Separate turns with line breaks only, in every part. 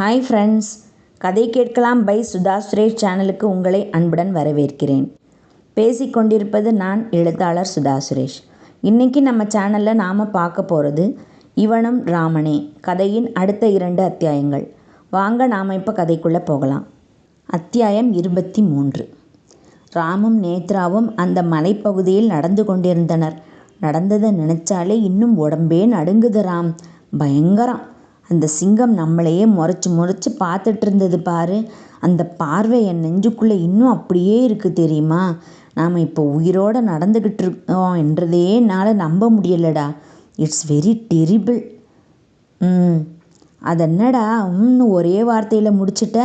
Hi friends, கதை கேட்கலாம் by Sudha Suresh சேனலுக்கு உங்களை அன்புடன் வரவேற்கிறேன். பேசிக்கொண்டிருப்பது நான் எழுத்தாளர் சுதா சுரேஷ். இன்றைக்கி நம்ம சேனலில் நாம் பார்க்க போகிறது இவனும் ராமனே கதையின் அடுத்த 2 அத்தியாயங்கள். வாங்க நாம் இப்போ கதைக்குள்ளே போகலாம். அத்தியாயம் 23. ராமும் நேத்ராவும் அந்த மலைப்பகுதியில் நடந்து கொண்டிருந்தனர். நடந்ததை நினச்சாலே இன்னும் உடம்பே நடுங்குது ராம். பயங்கரம். அந்த சிங்கம் நம்மளையே முறைச்சி பார்த்துட்டு இருந்தது பாரு. அந்த பார்வை என் நெஞ்சுக்குள்ளே இன்னும் அப்படியே இருக்குது தெரியுமா. நாம் இப்போ உயிரோடு நடந்துக்கிட்டு இருக்கோம் என்றதே என்னால் நம்ப முடியலடா. It's very terrible. அது என்னடா ஒரே வார்த்தையில் முடிச்சிட்ட?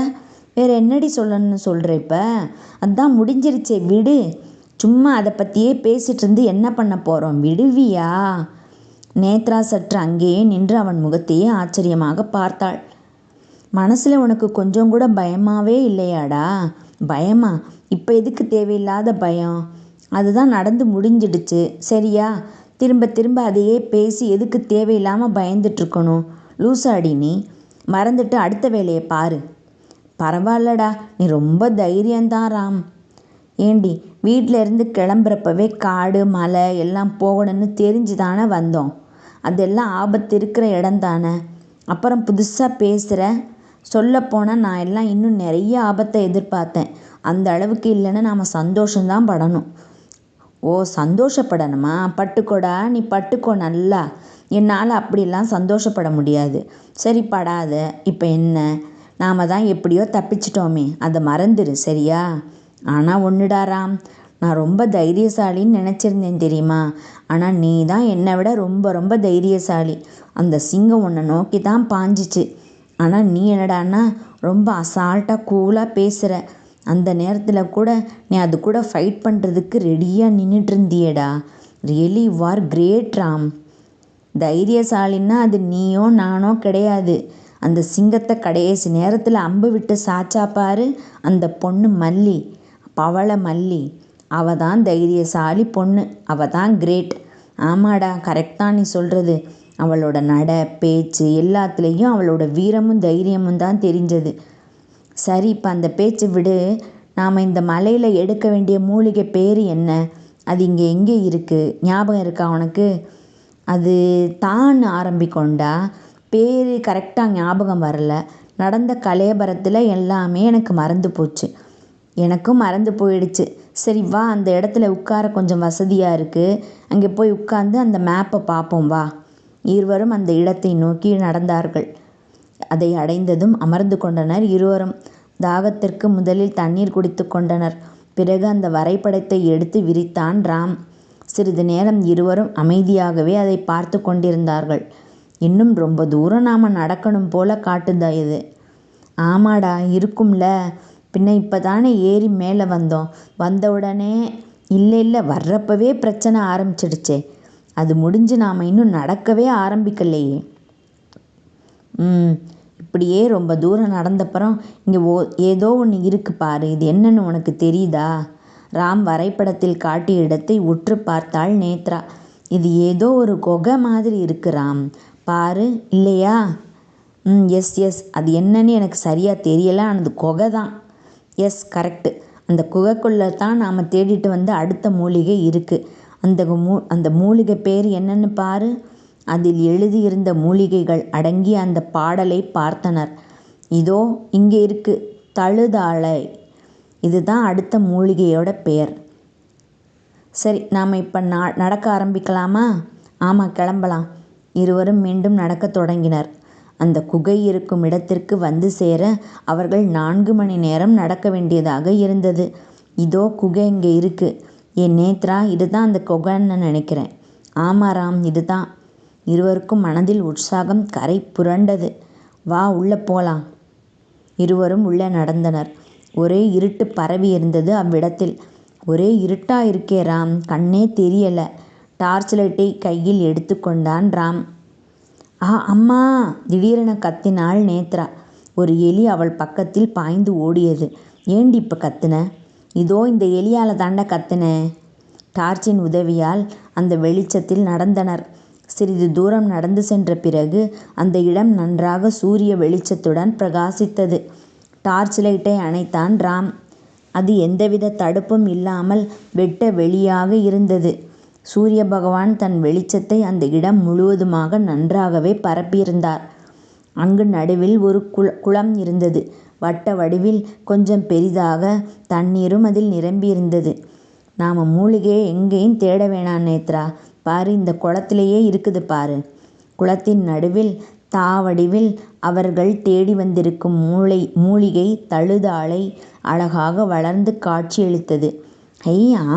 வேறு என்னடி சொல்லணும்னு சொல்கிற? இப்போ அதான் முடிஞ்சிருச்சே, விடு. சும்மா அதை பற்றியே பேசிகிட்டு இருந்து என்ன பண்ண போகிறோம், விடுவியா? நேத்ரா சற்று அங்கேயே நின்று அவன் முகத்தையே ஆச்சரியமாக பார்த்தாள். மனசில் உனக்கு கொஞ்சம் கூட பயமாகவே இல்லையாடா? பயமா? இப்போ எதுக்கு தேவையில்லாத பயம்? அதுதான் நடந்து முடிஞ்சிடுச்சு, சரியா? திரும்ப திரும்ப அதையே பேசி எதுக்கு தேவையில்லாமல் பயந்துட்டுருக்கணும்? லூசாடி நீ. மறந்துட்டு அடுத்த வேலையை பாரு. பரவாயில்லடா, நீ ரொம்ப தைரியந்தான் ராம். ஏண்டி, வீட்டில் இருந்து கிளம்புறப்பவே காடு மலை எல்லாம் போகணும்னு தெரிஞ்சு தானே வந்தோம். அதெல்லாம் ஆபத்து இருக்கிற இடம் தானே. அப்புறம் புதுசாக பேசுகிற? சொல்லப்போனால் நான் எல்லாம் இன்னும் நிறைய ஆபத்தை எதிர்பார்த்தேன். அந்த அளவுக்கு இல்லைன்னு நாம் சந்தோஷம்தான் படணும். ஓ, சந்தோஷப்படணுமா? பட்டுக்கோடா, நீ பட்டுக்கோ நல்லா. என்னால் அப்படிலாம் சந்தோஷப்பட முடியாது. சரி, படாத. இப்போ என்ன, நாம் தான் எப்படியோ தப்பிச்சிட்டோமே, அதை மறந்துடு, சரியா? ஆனால் ஒன்றுடா ராம், நான் ரொம்ப தைரியசாலின்னு நினச்சிருந்தேன் தெரியுமா. ஆனால் நீ தான் என்னை விட ரொம்ப ரொம்ப தைரியசாலி. அந்த சிங்கம் உன்னை நோக்கி தான் பாஞ்சிச்சு. ஆனால் நீ என்னடான்னா ரொம்ப அசால்ட்டாக கூலாக பேசுகிற. அந்த நேரத்தில் கூட நீ அது கூட ஃபைட் பண்ணுறதுக்கு ரெடியாக நின்றுட்டு இருந்தியேடா. Really you are great Ram. தைரியசாலின்னா அது நீயோ நானோ கிடையாது. அந்த சிங்கத்தை கடைசி நேரத்தில் அம்பு விட்டு சாச்சா பாரு, அந்த பொண்ணு மல்லி, பவள மல்லி. அவள் தான் தைரியசாலி பொண்ணு. அவள் தான் கிரேட். ஆமாடா, கரெக்டாக நீ சொல்கிறது. அவளோட நட பேச்சு எல்லாத்துலேயும் அவளோட வீரமும் தைரியமும் தான் தெரிஞ்சது. சரி, இப்போ அந்த பேச்சு விடு. நாம் இந்த மலையில் எடுக்க வேண்டிய மூலிகை பேர் என்ன? அது இங்கே எங்கே இருக்குது? ஞாபகம் இருக்கா உனக்கு? அது தான் ஆரம்பிக்கொண்டா. பேர் கரெக்டாக ஞாபகம் வரல. நடந்த கலேபரத்தில் எல்லாமே எனக்கு மறந்து போச்சு. எனக்கும் மறந்து போயிடுச்சு. சரி வா, அந்த இடத்துல உட்கார கொஞ்சம் வசதியாக இருக்குது. அங்கே போய் உட்கார்ந்து அந்த மேப்பை பார்ப்போம் வா. இருவரும் அந்த இடத்தை நோக்கி நடந்தார்கள். அதை அடைந்ததும் அமர்ந்து கொண்டனர். இருவரும் தாகத்திற்கு முதலில் தண்ணீர் குடித்து கொண்டனர். பிறகு அந்த வரைபடத்தை எடுத்து விரித்தான் ராம். சிறிது நேரம் இருவரும் அமைதியாகவே அதை பார்த்து கொண்டிருந்தார்கள். இன்னும் ரொம்ப தூரம் நாம் நடக்கணும் போல காட்டுதா இது? ஆமாடா, இருக்கும்ல. பின்ன இப்போ தானே ஏறி மேலே வந்தோம். வந்த உடனே இல்லை வர்றப்பவே பிரச்சனை ஆரம்பிச்சிடுச்சே. அது முடிஞ்சு நாம் இன்னும் நடக்கவே ஆரம்பிக்கலையே. இப்படியே ரொம்ப தூரம் நடந்தப்புறம் இங்கே ஏதோ ஒன்று இருக்கு பாரு. இது என்னன்னு உனக்கு தெரியுதா? ராம் வரைபடத்தில் காட்டிய இடத்தை உற்று பார்த்தாள் நேத்ரா. இது ஏதோ ஒரு குகை மாதிரி இருக்கு ராம், பாரு, இல்லையா? எஸ், அது என்னன்னு எனக்கு சரியாக தெரியலை. அது குகை தான். Yes, correct. அந்த குகைக்குள்ளே தான் நாம் தேடிட்டு வந்த அடுத்த மூலிகை இருக்குது. அந்த மூலிகை பேர் என்னன்னு பாரு. அதில் எழுதியிருந்த மூலிகைகள் அடங்கிய அந்த பாடலை பார்த்தனர். இதோ இங்கே இருக்குது, தழுதாழை. இதுதான் அடுத்த மூலிகையோட பெயர். சரி, நாம் இப்போ நடக்க ஆரம்பிக்கலாமா? ஆமாம், கிளம்பலாம். இருவரும் மீண்டும் நடக்க தொடங்கினர். அந்த குகை இருக்கும் இடத்திற்கு வந்து சேர அவர்கள் 4 மணி நேரம் நடக்க வேண்டியதாக இருந்தது. இதோ குகை இங்கே இருக்குது. ஏன் நேத்ரா, இதுதான் அந்த குகைன்னு நினைக்கிறேன். ஆமாராம், இதுதான். இருவருக்கும் மனதில் உற்சாகம் கரை புரண்டது. வா, உள்ளே போகலாம். இருவரும் உள்ளே நடந்தனர். ஒரே இருட்டு பரவி இருந்தது அவ்விடத்தில். ஒரே இருட்டாக இருக்கே ராம், கண்ணே தெரியலை. டார்ச் லைட்டை கையில் எடுத்து கொண்டான் ராம். அம்மா! திடீரென கத்தினாள் நேத்ரா. ஒரு எலி அவள் பக்கத்தில் பாய்ந்து ஓடியது. ஏண்டி இப்போ கத்துன? இதோ இந்த எலியால் தாண்ட கத்துன. டார்ச்சின் உதவியால் அந்த வெளிச்சத்தில் நடந்தனர். சிறிது தூரம் நடந்து சென்ற பிறகு அந்த இடம் நன்றாக சூரிய வெளிச்சத்துடன் பிரகாசித்தது. டார்ச் லைட்டை அணைத்தான் ராம். அது எந்தவித தடுப்பும் இல்லாமல் வெட்ட வெளியாக இருந்தது. சூரிய பகவான் தன் வெளிச்சத்தை அந்த இடம் முழுவதுமாக நன்றாகவே பரப்பியிருந்தார். அங்கு நடுவில் ஒரு குளம் இருந்தது. வட்ட வடிவில், கொஞ்சம் பெரிதாக. தண்ணீரும் அதில் நிரம்பியிருந்தது. நாம் மூலிகையை எங்கேயும் தேட வேணாம் நேத்ரா. பாரு, இந்த குளத்திலேயே இருக்குது பாரு. குளத்தின் நடுவில் தாவடிவில் அவர்கள் தேடி வந்திருக்கும் மூலிகை தழுதாழை அழகாக வளர்ந்து காட்சியளித்தது.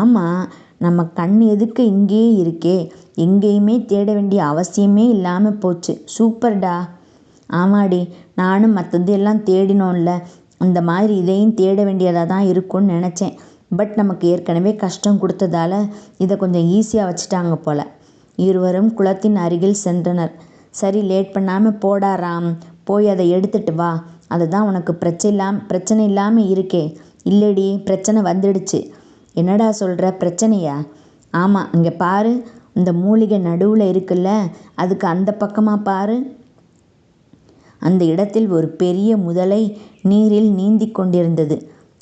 ஆமாம், நம்ம கண் எதுக்கு இங்கேயே இருக்கே, எங்கேயுமே தேட வேண்டிய அவசியமே இல்லாமல் போச்சு. சூப்பர்டா. ஆமாடி, நானும் மற்றது எல்லாம் தேடினோம்ல, அந்த மாதிரி இதையும் தேட வேண்டியதாக தான் இருக்கும்னு நினச்சேன். பட் நமக்கு ஏற்கனவே கஷ்டம் கொடுத்ததால இதை கொஞ்சம் ஈஸியாக வச்சுட்டாங்க போல. இருவரும் குளத்தின் அருகில் சென்றனர். சரி, லேட் பண்ணாமல் போடா ராம், போய் அதை எடுத்துட்டு வா. அதுதான் உனக்கு பிரச்சனை இல்லாமல் இருக்கே. இல்லடி, பிரச்சனை வந்துடுச்சு. என்னடா சொல்கிற? பிரச்சனையா? ஆமாம், இங்கே பாரு, இந்த மூலிகை நடுவில் இருக்குல்ல, அதுக்கு அந்த பக்கமாக பாரு. அந்த இடத்தில் ஒரு பெரிய முதலை நீரில் நீந்தி கொண்டிருந்தது.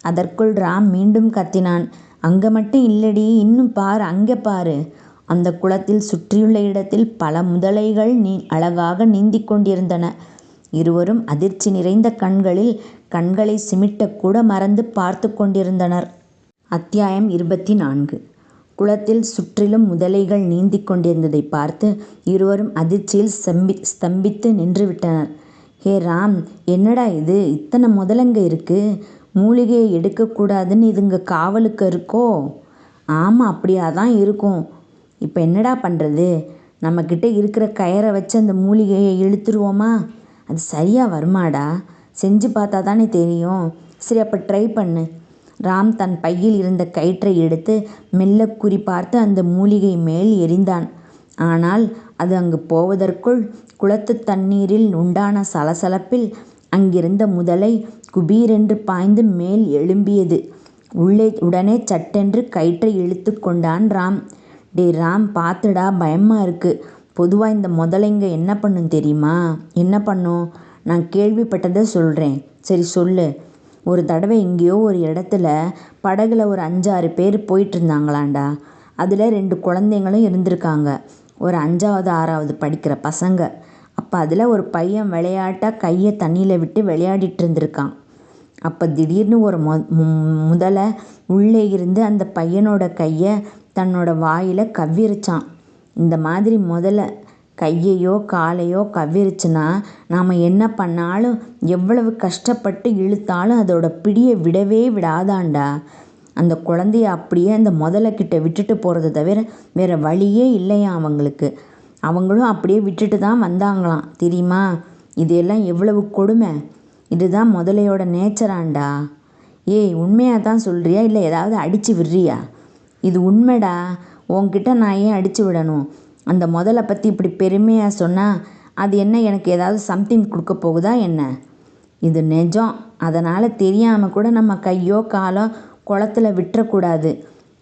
அதற்குள் ராம் மீண்டும் கத்தினான். அங்கே மட்டும் இல்லடி, இன்னும் பாரு, அங்கே பாரு. அந்த குளத்தில் சுற்றியுள்ள இடத்தில் பல முதலைகள் அழகாக நீந்தி கொண்டிருந்தன. இருவரும் அதிர்ச்சி நிறைந்த கண்களை சிமிட்டக்கூட மறந்து பார்த்து கொண்டிருந்தனர். அத்தியாயம் 24. குளத்தில் சுற்றிலும் முதலைகள் நீந்தி கொண்டிருந்ததை பார்த்து இருவரும் அதிர்ச்சியில் ஸ்தம்பித்து நின்றுவிட்டனர். ஹே ராம், என்னடா இது, இத்தனை முதலங்க இருக்கு? மூலிகையை எடுக்கக்கூடாதுன்னு இதுங்க காவலுக்கு இருக்கோ? ஆமாம், அப்படியா தான் இருக்கும். இப்போ என்னடா பண்ணுறது? நம்மக்கிட்ட இருக்கிற கயரை வச்சு அந்த மூலிகையை இழுத்துருவோமா? அது சரியாக வருமாடா? செஞ்சு பார்த்தா தானே தெரியும். சரி, அப்போ ட்ரை பண்ணு. ராம் தன் பையில் இருந்த கயிற்றை எடுத்து மெல்ல குறிபார்த்து அந்த மூலிகை மேல் எறிந்தான். ஆனால் அது அங்கு போவதற்குள் குளத்து தண்ணீரில் உண்டான சலசலப்பில் அங்கிருந்த முதலை குபீரென்று பாய்ந்து மேல் எழும்பியது. உடனே சட்டென்று கயிற்றை இழுத்து கொண்டான் ராம். டே ராம், பார்த்துடா, பயமாக இருக்குது. பொதுவாக இந்த முதலைங்க என்ன பண்ணும் தெரியுமா? என்ன பண்ணும்? நான் கேள்விப்பட்டதை சொல்கிறேன். சரி சொல்லு. ஒரு தடவை எங்கேயோ ஒரு இடத்துல படகுல ஒரு 5-6 பேர் போயிட்டு இருந்தாங்களாண்டா. அதில் 2 குழந்தைங்களும் இருந்திருக்காங்க. ஒரு 5வது 6வது படிக்கிற பசங்க. அப்போ அதில் ஒரு பையன் விளையாட்டாக கையை தண்ணியில் விட்டு விளையாடிட்டு இருந்திருக்கான். அப்போ திடீர்னு ஒரு முதலை உள்ளே இருந்து அந்த பையனோட கையை தன்னோட வாயில் கவ்விருச்சான். இந்த மாதிரி முதல்ல கையையோ காலையோ கவ்விருச்சுன்னா நாம் என்ன பண்ணாலும், எவ்வளவு கஷ்டப்பட்டு இழுத்தாலும் அதோட பிடியை விடவே விடாதாண்டா. அந்த குழந்தைய அப்படியே அந்த முதலைக்கிட்ட விட்டுட்டு போகிறத தவிர வேறு வழியே இல்லையா அவங்களுக்கு. அவங்களும் அப்படியே விட்டுட்டு தான் வந்தாங்களாம், தெரியுமா? இதெல்லாம் எவ்வளவு கொடுமை. இதுதான் முதலையோட நேச்சராண்டா. ஏய், உண்மையாக தான் சொல்கிறியா இல்லை ஏதாவது அடித்து விடுறியா? இது உண்மைடா. உன்கிட்ட நான் ஏன் அடித்து விடணும்? அந்த முதலை பற்றி இப்படி பெருமையாக சொன்னால் அது என்ன எனக்கு ஏதாவது சம்திங் கொடுக்க போகுதா என்ன? இது நிஜம். அதனால் தெரியாமல் கூட நம்ம கையோ காலோ குளத்துல விட்டுறக்கூடாது.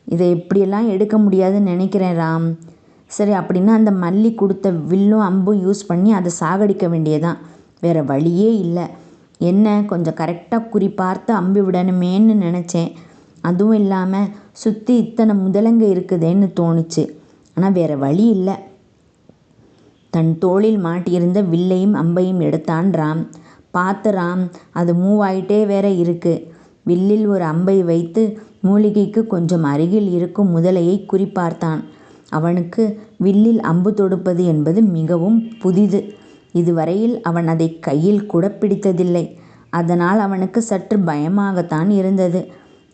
இதை இப்படியெல்லாம் எடுக்க முடியாதுன்னு நினைக்கிறேன் ராம். சரி, அப்படின்னா அந்த மல்லி கொடுத்த வில்லும் அம்பும் யூஸ் பண்ணி அதை சாகடிக்க வேண்டியதான். வேறு வழியே இல்லை. என்ன, கொஞ்சம் கரெக்டாக குறிப்பார்த்து அம்பு விடணுமேன்னு நினச்சேன். அதுவும் இல்லாமல் சுற்றி இத்தனை முதலங்க இருக்குதேன்னு தோணுச்சு. ஆனால் வேறு வழி இல்லை. தன் தோளில் மாட்டியிருந்த வில்லையும் அம்பையும் எடுத்தான் ராம். பார்த்து ராம், அது மூவ் ஆகிட்டே வேற இருக்கு. வில்லில் ஒரு அம்பை வைத்து மூலிகைக்கு கொஞ்சம் அருகில் இருக்கும் முதலையை குறிப்பார்த்தான். அவனுக்கு வில்லில் அம்பு தொடுப்பது என்பது மிகவும் புதிது. இதுவரையில் அவன் அதை கையில் கூட பிடித்ததில்லை. அதனால் அவனுக்கு சற்று பயமாகத்தான் இருந்தது.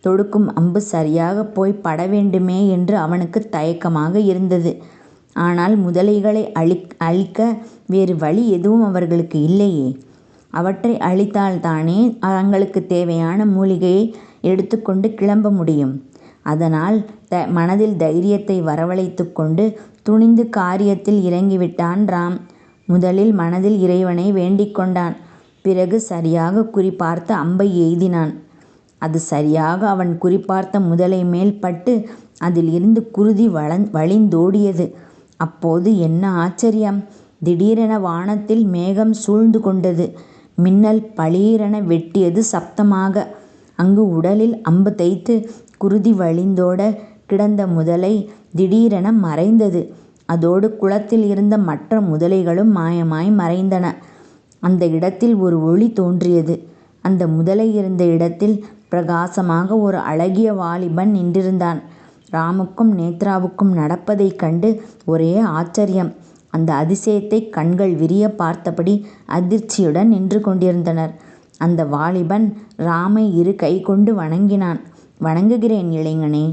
தொடுக்கும் அம்பு சரியாக போய் பட வேண்டுமே என்று அவனுக்கு தயக்கமாக இருந்தது. ஆனால் முதலைகளை அழிக்க வேறு வழி எதுவும் அவர்களுக்கு இல்லையே. அவற்றை அழித்தால்தானே தங்களுக்கு தேவையான மூலிகையை எடுத்துக்கொண்டு கிளம்ப முடியும். அதனால் மனதில் தைரியத்தை வரவழைத்து கொண்டு துணிந்து காரியத்தில் இறங்கிவிட்டான் ராம். முதலில் மனதில் இறைவனை வேண்டிக் கொண்டான். பிறகு சரியாக குறிபார்த்து அம்பை எய்தினான். அது சரியாக அவன் குறிபார்த்த முதலை மேல் பட்டு அதில் இருந்து குருதி வழிந்தோடியது. அப்போது என்ன ஆச்சரியம்! திடீரென வானத்தில் மேகம் சூழ்ந்து கொண்டது. மின்னல் பளீரென வெட்டியது சப்தமாக. அங்கு உடலில் அம்பு தைத்து குருதி வழிந்தோட கிடந்த முதலை திடீரென மறைந்தது. அதோடு குளத்தில் இருந்த மற்ற முதலைகளும் மாயமாய் மறைந்தன. அந்த இடத்தில் ஒரு ஒளி தோன்றியது. அந்த முதலை இருந்த இடத்தில் பிரகாசமாக ஒரு அழகிய வாலிபன் நின்றிருந்தான். ராமுக்கும் நேத்ராவுக்கும் நடப்பதைக் கண்டு ஒரே ஆச்சரியம். அந்த அதிசயத்தை கண்கள் விரிய பார்த்தபடி அதிர்ச்சியுடன் நின்று கொண்டிருந்தனர். அந்த வாலிபன் ராமை இரு கை கொண்டு வணங்கினான். "வணங்குகிறேன் இளைஞனே."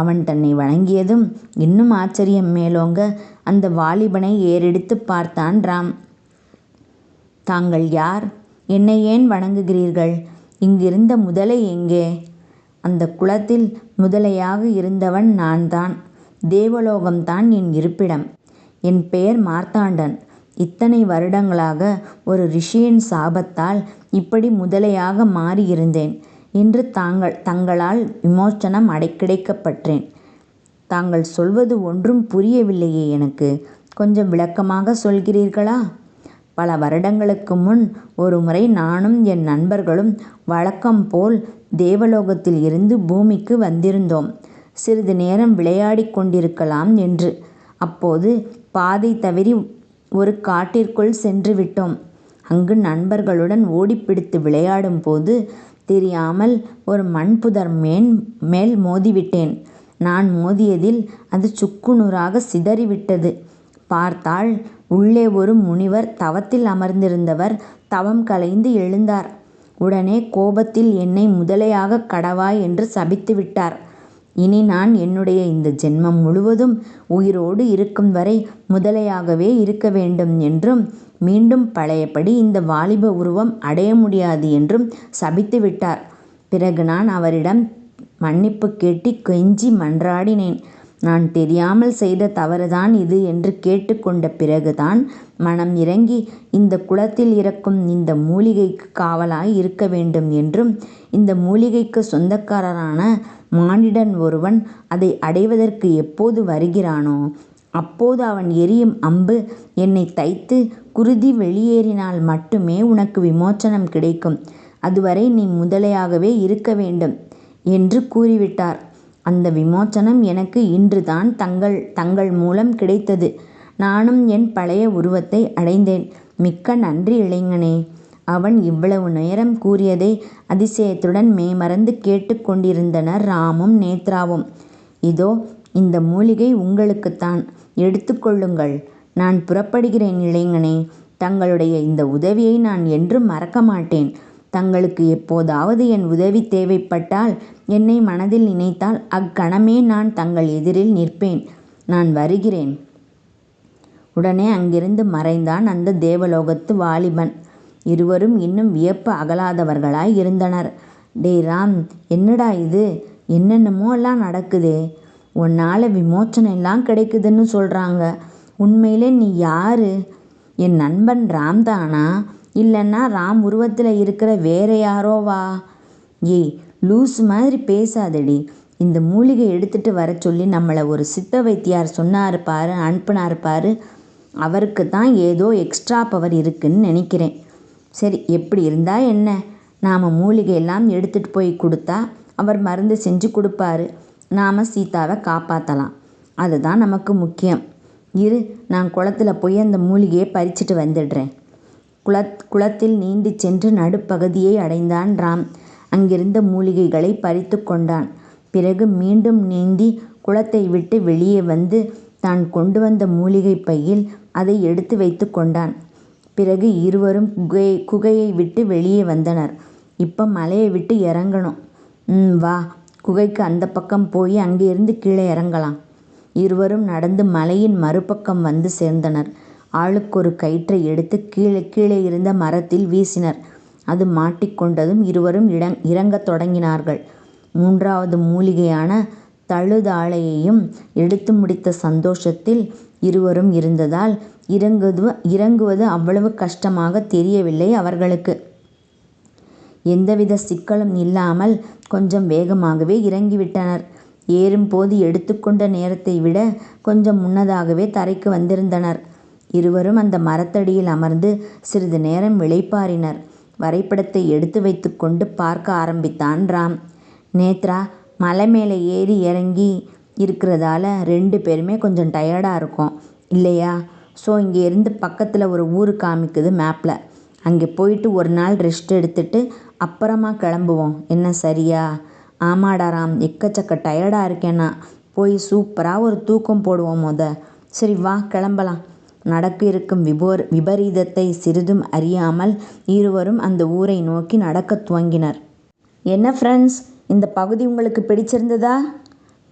அவன் தன்னை வணங்கியதும் இன்னும் ஆச்சரியம் மேலோங்க அந்த வாலிபனை ஏறெடுத்து பார்த்தான் ராம். "தாங்கள் யார்? என்னை ஏன் வணங்குகிறீர்கள்? இங்கிருந்த முதலை எங்கே?" "அந்த குளத்தில் முதலையாக இருந்தவன் நான்தான். தேவலோகம்தான் என் இருப்பிடம். என் பெயர் மார்த்தாண்டன். இத்தனை வருடங்களாக ஒரு ரிஷியின் சாபத்தால் இப்படி முதலையாக மாறியிருந்தேன். இன்று தங்களால் விமோச்சனம் கிடைக்கப்பெற்றேன். தாங்கள் சொல்வது ஒன்றும் புரியவில்லையே எனக்கு. கொஞ்சம் விளக்கமாக சொல்கிறீர்களா?" "பல வருடங்களுக்கு முன் ஒரு முறை நானும் என் நண்பர்களும் வழக்கம் போல் தேவலோகத்தில் இருந்து பூமிக்கு வந்திருந்தோம். சிறிது நேரம் விளையாடிக் கொண்டிருக்கலாம் என்று. அப்போது பாதை தவறி ஒரு காட்டிற்குள் சென்று விட்டோம். அங்கு நண்பர்களுடன் ஓடிப்பிடித்து விளையாடும் போது தெரியாமல் ஒரு மண்புதர் மேல் மோதிவிட்டேன். நான் மோதியதில் அது சுக்குநூறாக சிதறிவிட்டது. பார்த்தால் உள்ளே ஒரு முனிவர் தவத்தில் அமர்ந்திருந்தவர் தவம் கலைந்து எழுந்தார். உடனே கோபத்தில் என்னை முதலையாக கடவாய் என்று சபித்து விட்டார். இனி நான் என்னுடைய இந்த ஜென்மம் முழுவதும் உயிரோடு இருக்கும் வரை முதலையாகவே இருக்க வேண்டும் என்றும் மீண்டும் பழையபடி இந்த வாலிப உருவம் அடைய முடியாது என்றும் சபித்து விட்டார். பிறகு நான் அவரிடம் மன்னிப்பு கேட்டு கெஞ்சி மன்றாடினேன். நான் தெரியாமல் செய்த தவறுதான் இது என்று கேட்டுக்கொண்ட பிறகுதான் மனம் இறங்கி இந்த குளத்தில் இறக்கும் இந்த மூலிகைக்கு காவலாய் இருக்க வேண்டும் என்றும் இந்த மூலிகைக்கு சொந்தக்காரரான மானிடன் ஒருவன் அதை அடைவதற்கு எப்போது வருகிறானோ அப்போது அவன் எறியும் அம்பு என்னை தைத்து குருதி வெளியேறினால் மட்டுமே உனக்கு விமோச்சனம் கிடைக்கும். அதுவரை நீ முதலையாகவே இருக்க வேண்டும் என்று கூறிவிட்டார். அந்த விமோச்சனம் எனக்கு இன்றுதான் தங்கள் மூலம் கிடைத்தது. நானும் என் பழைய உருவத்தை அடைந்தேன். மிக்க நன்றி இளைஞனே." அவன் இவ்வளவு நேரம் கூறியதை அதிசயத்துடன் மெய்மறந்து கேட்டு கொண்டிருந்தனர் ராமும் நேத்ராவும். "இதோ இந்த மூலிகை உங்களுக்குத்தான். எடுத்துக்கொள்ளுங்கள். நான் புறப்படுகிறேன் இளைஞனே. தங்களுடைய இந்த உதவியை நான் என்றும் மறக்க மாட்டேன். தங்களுக்கு எப்போதாவது என் உதவி தேவைப்பட்டால் என்னை மனதில் நினைத்தால் அக்கணமே நான் தங்கள் எதிரில் நிற்பேன். நான் வருகிறேன்." உடனே அங்கிருந்து மறைந்தான் அந்த தேவலோகத்து வாலிபன். இருவரும் இன்னும் வியப்பு அகலாதவர்களாய் இருந்தனர். "டேய் ராம், என்னடா இது? என்னென்னமோ எல்லாம் நடக்குதே. உன்னால் விமோச்சனம் எல்லாம் கிடைக்குதுன்னு சொல்கிறாங்க. உண்மையிலே நீ யாரு? என் நண்பன் ராம் தானா? இல்லைன்னா ராம் உருவத்தில் இருக்கிற வேற யாரோவா?" "ஏய் லூஸ் மாதிரி பேசாதடி. இந்த மூலிகை எடுத்துகிட்டு வர சொல்லி நம்மளை ஒரு சித்த வைத்தியார் சொன்னார் பாரு, அனுப்புனார் பாரு. அவருக்கு தான் ஏதோ எக்ஸ்ட்ரா பவர் இருக்குன்னு நினைக்கிறேன். சரி, எப்படி இருந்தா என்ன? நாம் மூலிகையெல்லாம் எடுத்துகிட்டு போய் கொடுத்தா அவர் மருந்து செஞ்சு கொடுப்பாரு. நாம் சீதாவை காப்பாற்றலாம். அதுதான் நமக்கு முக்கியம். இரு, நான் குளத்தில் போய் அந்த மூலிகையை பறிச்சுட்டு வந்துடுறேன்." குளத்தில் நீந்தி சென்று நடுப்பகுதியை அடைந்தான் ராம். அங்கிருந்த மூலிகைகளை பறித்து கொண்டான். பிறகு மீண்டும் நீந்தி குளத்தை விட்டு வெளியே வந்து தான் கொண்டு வந்த மூலிகை பையில் அதை எடுத்து வைத்து கொண்டான். பிறகு இருவரும் குகையை விட்டு வெளியே வந்தனர். "இப்போ மலையை விட்டு இறங்கணும். வா, குகைக்கு அந்த பக்கம் போய் அங்கிருந்து கீழே இறங்கலாம்." இருவரும் நடந்து மலையின் மறுபக்கம் வந்து சேர்ந்தனர். ஆளுக்கொரு கயிற்றை எடுத்து கீழே இருந்த மரத்தில் வீசினர். அது மாட்டிக்கொண்டதும் இருவரும் இறங்கத் தொடங்கினார்கள். மூன்றாவது மூலிகையான தழுதாழையையும் எடுத்து முடித்த சந்தோஷத்தில் இருவரும் இருந்ததால் இறங்குவது அவ்வளவு கஷ்டமாக தெரியவில்லை அவர்களுக்கு. எந்தவித சிக்கலும் இல்லாமல் கொஞ்சம் வேகமாகவே இறங்கிவிட்டனர். ஏறும்போது எடுத்துக்கொண்ட நேரத்தை விட கொஞ்சம் முன்னதாகவே தரைக்கு வந்திருந்தனர். இருவரும் அந்த மரத்தடியில் அமர்ந்து சிறிது நேரம் இளைப்பாறினர். வரைபடத்தை எடுத்து வைத்து கொண்டு பார்க்க ஆரம்பித்தான் ராம். நேத்ரா, மலை மேலே ஏறி இறங்கி இருக்கிறதால 2 பேருமே கொஞ்சம் டயர்டாக இருக்கோம் இல்லையா? ஸோ இங்கே இருந்து பக்கத்தில் ஒரு ஊர் காமிக்குது மேப்பில். அங்கே போயிட்டு ஒரு நாள் ரெஸ்ட் எடுத்துட்டு அப்புறமா கிளம்புவோம். என்ன சரியா? ஆமாடா ராம், எக்கச்சக்க டயர்டாக இருக்கேன்னா. போய் சூப்பராக ஒரு தூக்கம் போடுவோம் சரி வா கிளம்பலாம். நடக்க இருக்கும் விபரீதத்தை சிறிதும் அறியாமல் இருவரும் அந்த ஊரை நோக்கி நடக்கத் துவங்கினர். என்ன ஃப்ரெண்ட்ஸ், இந்த பகுதி உங்களுக்கு பிடிச்சிருந்ததா?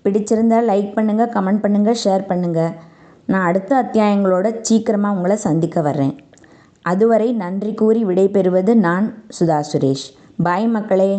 பிடிச்சிருந்தால் லைக் பண்ணுங்கள், கமெண்ட் பண்ணுங்கள், ஷேர் பண்ணுங்கள். நான் அடுத்த அத்தியாயங்களோட சீக்கிரமாக உங்களை சந்திக்க வர்றேன். அதுவரை நன்றி கூறி விடைபெறுவது நான் சுதா சுரேஷ். பாய் மக்களே.